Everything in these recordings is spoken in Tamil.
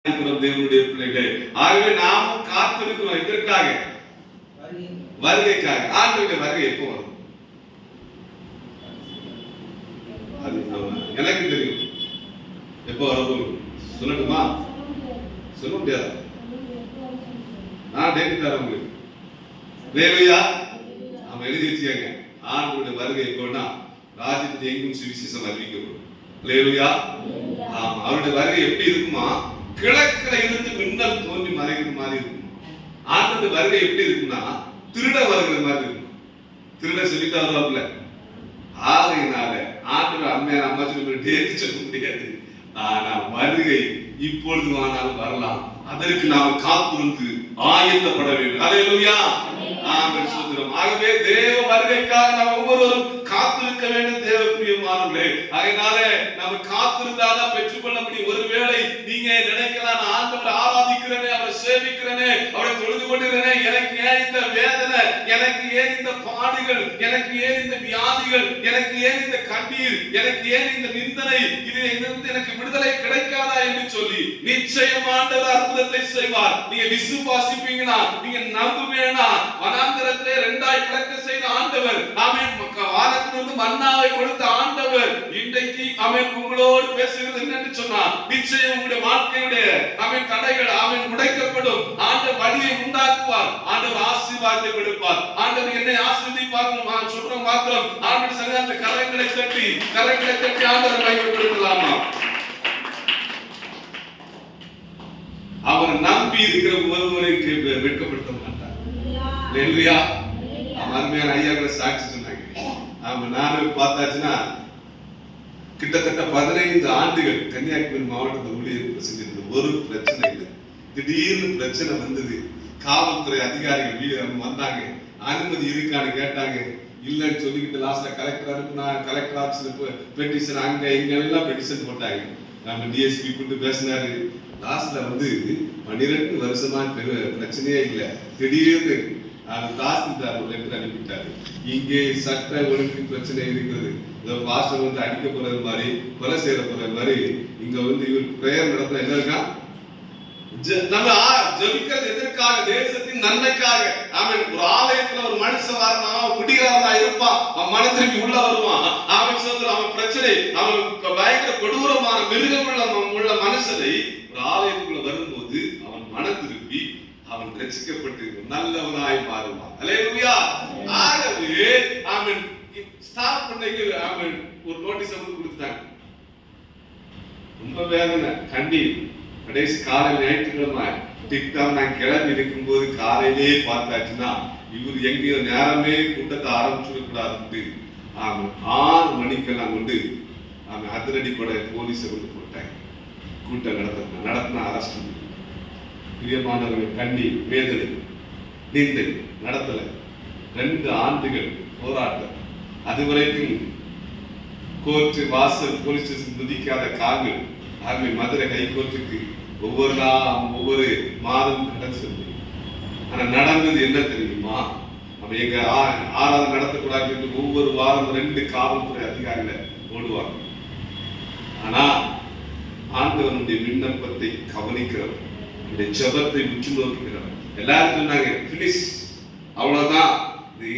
தேவனுடைய பிள்ளைகளே, ஆகவே நாமும் காத்திருக்கிறோம். இதற்காக வருகைக்காக. ஆண்டவருடைய வருகை எப்போ வரும்? அது எனக்கு தெரியும் எப்போ வரும். சொல்லட்டுமா? சொல்ல முடியாது. நான் டேட் தரேன் உங்களுக்கு. வேலையா நாம எழுதி வச்சுக்கங்க. ஆண்டவருடைய வருகை எப்போன்னா ராஜ்யத்தில் எங்கும் சுவிசேஷம் அறிவிக்கப்படும். வேலையா ஆமா, அவருடைய வருகை எப்படி இருக்குமா? கிழக்குல இருந்து மின்னல் தோன்றி மறைகிற மாதிரி இருக்கும். ஆண்டவருடைய வருகை எப்படி இருக்குன்னா திருட வருகிற மாதிரி இருக்கும். திருட சொல்லிட்டு வருவாப்ல. ஆகையினால ஆண்டவர் அம்மையான அம்மா சொல்லி டேட் சொல்ல முடியாது. ஆனா வருகை இப்பொழுது ஆனாலும் வரலாம். அதற்கு நாம் காத்திருந்து ஆயத்தப்பட வேண்டும். அல்லேலூயா, ஆமென், ஸ்தோத்திரம். ஆகவே தேவ வருகைக்காக நாம் ஒவ்வொருவரும் காத்திருக்க வேண்டும். தேவ பிரியமானவர்களே, அதனால நாம காத்திருந்தாதான் பெற்றுக்கொள்ள முடியும். ஒருவேளை நீங்க நினைக்கலாம், நான் ஆண்டவரை ஆராதிக்கிறேனே, அவரை சேவிக்கிறேனே, அவரை தொழுது கொண்டிருக்கிறேனே, எனக்கு ஏன் இந்த வேதனை, எனக்கு ஏன் இந்த பாடுகள், எனக்கு ஏன் இந்த வியாதிகள், எனக்கு ஏன் இந்த கண்ணீர், எனக்கு ஏன் இந்த நிந்தனை, இதிலிருந்து எனக்கு விடுதலை கிடைக்காதா என்று சொல்லி நிச்சயம் ஆண்டவர் அற்புதத்தை செய்வார். நீங்க விசுவாசிப்பீங்கன்னா, நீங்க நம்புவீங்கன்னா, வனாந்தரத்திலே 2 பிளக்க செய்த ஆண்டவர், ஆமென், வானத்திலிருந்து மன்னாவை கொடுத்த ஆண்டவர் இன்றைக்கு ஆமென் உங்களோடு பேசுகிறது என்னன்னு சொன்னா, நிச்சயம் உங்களுடைய வாழ்க்கையுடைய ஆமென் தடைகள் ஆமென் உடைக்கப்படும். ஆண்டவர் வழியை உண்டாக்குவார். ஆண்டவர் ஆசீர்வாதத்தை கொடுப்பார். ஆண்டவர் என்னை ஆசீர்வதிப்பார் சொல்ற மாத்திரம் ஆண்டவர் சங்கத்துல கரங்களை தட்டி ஆண்டவரை மகிமைப்படுத்தலாமா? அவர் நம்பி இருக்கிற ஒருவரை வெட்கப்படுத்த மாட்டார். அல்லேலூயா, அருமையான ஐயாக்களை சாட்சி சொன்னாங்க. ஆமா, நானும் பார்த்தாச்சுன்னா கிட்டத்தட்ட 15 ஆண்டுகள் கன்னியாகுமரி மாவட்டத்தில் ஊழியர் செஞ்சிருந்த ஒரு பிரச்சனை இல்லை. திடீர்னு பிரச்சனை வந்தது. காவல்துறை அதிகாரிகள் வந்தாங்க, அனுமதி இருக்கான்னு கேட்டாங்க. இல்லைன்னு சொல்லிக்கிட்டு லாஸ்ட்ல கலெக்டர் அனுப்புனா, கலெக்டர் ஆபீஸ்ல பெட்டிஷன் அங்க இங்க எல்லாம் பெட்டிஷன் போட்டாங்க. நம்ம டிஎஸ்பி கூட்டு பேசினாரு. லாஸ்ட்ல 12 வருஷமா பிரச்சனையே இல்லை. திடீர்னு தாசில்தார் ஒரு லெட்டர் அனுப்பிட்டாரு. இங்கே சட்ட ஒழுங்கு பிரச்சனை இருக்கிறது, பாஸ்டர் அடிக்க போறது மாதிரி, கொலை செய்யற போறது மாதிரி, இங்க இவர் பிரேயர் நடத்த என்ன இருக்கா, நம்ம ஜெபிக்கிறது எதற்காக? தேசத்தின் நன்மைக்காக. ஆமென். ஒரு ஆலயத்துல ஒரு மனுஷன் வரணும், குடிகாரனா இருப்பான், அவன் மன திரும்பி உள்ள வருவான். ஆமென், சோதரன், அவன் பிரச்சனை, அவன் பயங்கர கொடூரமான மிருகம் உள்ள மனுஷனை ஒரு ஆலயத்துக்குள்ள வரும்போது அவன் மன திரும்பி அவன் ரட்சிக்கப்பட்டு நல்லவனாய் மாறுவான். அல்லேலூயா. ஆகவே ஆமென், ஸ்டாப் பண்ணைக்கு ஆமென் ஒரு நோட்டீஸ் கொடுத்தாங்க. ரொம்ப வேதனை, கண்ணீர். கடைசி காலையில் ஞாயிற்றுக்கிழமை டிக்டாக் நான் கிளம்பி இருக்கும்போது காலையிலே பார்த்தாச்சுன்னா இவர் எங்கேயோ நேரமே கூட்டத்தை ஆரம்பிச்சுடக்கூடாது. ஆமாம், 6 மணிக்கெல்லாம் கொண்டு ஆமாம் அதிரடிப்படை போலீஸை கொண்டு போட்டாங்க. கூட்டம் நடத்தின அரசு பிரியமானவர்கள் கண்ணீர், வேதனை, நிந்தை நடத்தல. 2 ஆண்டுகள் போராட்டம். அதுவரைக்கும் கோர்ட்டு வாசல் போலீஸ் ஸ்டேஷன் துதிக்காத கால்கள். ஆகவே மதுரை ஹைகோர்ட்டுக்கு ஒவ்வொரு மாதம் கடன் சொல்லி. ஆனா நடந்தது என்ன தெரியுமா? நம்ம எங்க ஆராதனை நடத்தக்கூடாது என்று ஒவ்வொரு வாரம் 2 காவல்துறை அதிகாரிகளை ஓடுவாங்க. ஆனா ஆண்டவனுடைய விண்ணப்பத்தை கவனிக்கிறவர், ஜெபத்தை உற்று நோக்குகிறவர். எல்லாரும் சொன்னாங்க பினிஷ், அவ்வளவுதான்,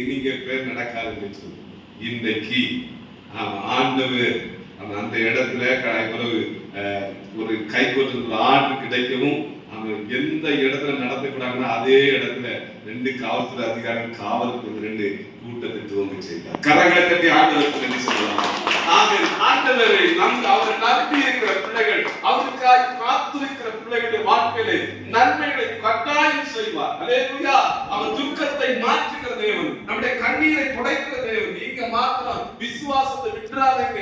நீங்க பேர் நடக்காதுன்னு சொல்லி. இன்றைக்கு ஆண்டவர் அந்த இடத்துல ஒரு கைகோர்ட்டு ஆர்டர் கிடைக்கவும் எந்த இடத்துல நடத்தக்கூடாதுன்னா அதே இடத்துல 2 காவல்துறை அதிகாரிகள் காவலுக்கு 2 கூட்டத்தை துவங்க செய்தார். கரங்களை தட்டி ஆண்டவருக்கு நன்றி சொல்லலாம். ஆண்டவரை அவரை நம்பி இருக்கிற பிள்ளைகள், அவருக்காக காத்திருக்கிற பிள்ளைகளுடைய வாழ்க்கையிலே நன்மைகளை கட்டாயம் செய்வார். அல்லேலூயா. அவர் துக்கத்தை மாற்றுகிற தேவன், நம்முடைய கண்ணீரை துடைக்கிற தேவன். நீங்க மாத்திரம் விசுவாசத்தை விட்டுறாதீங்க.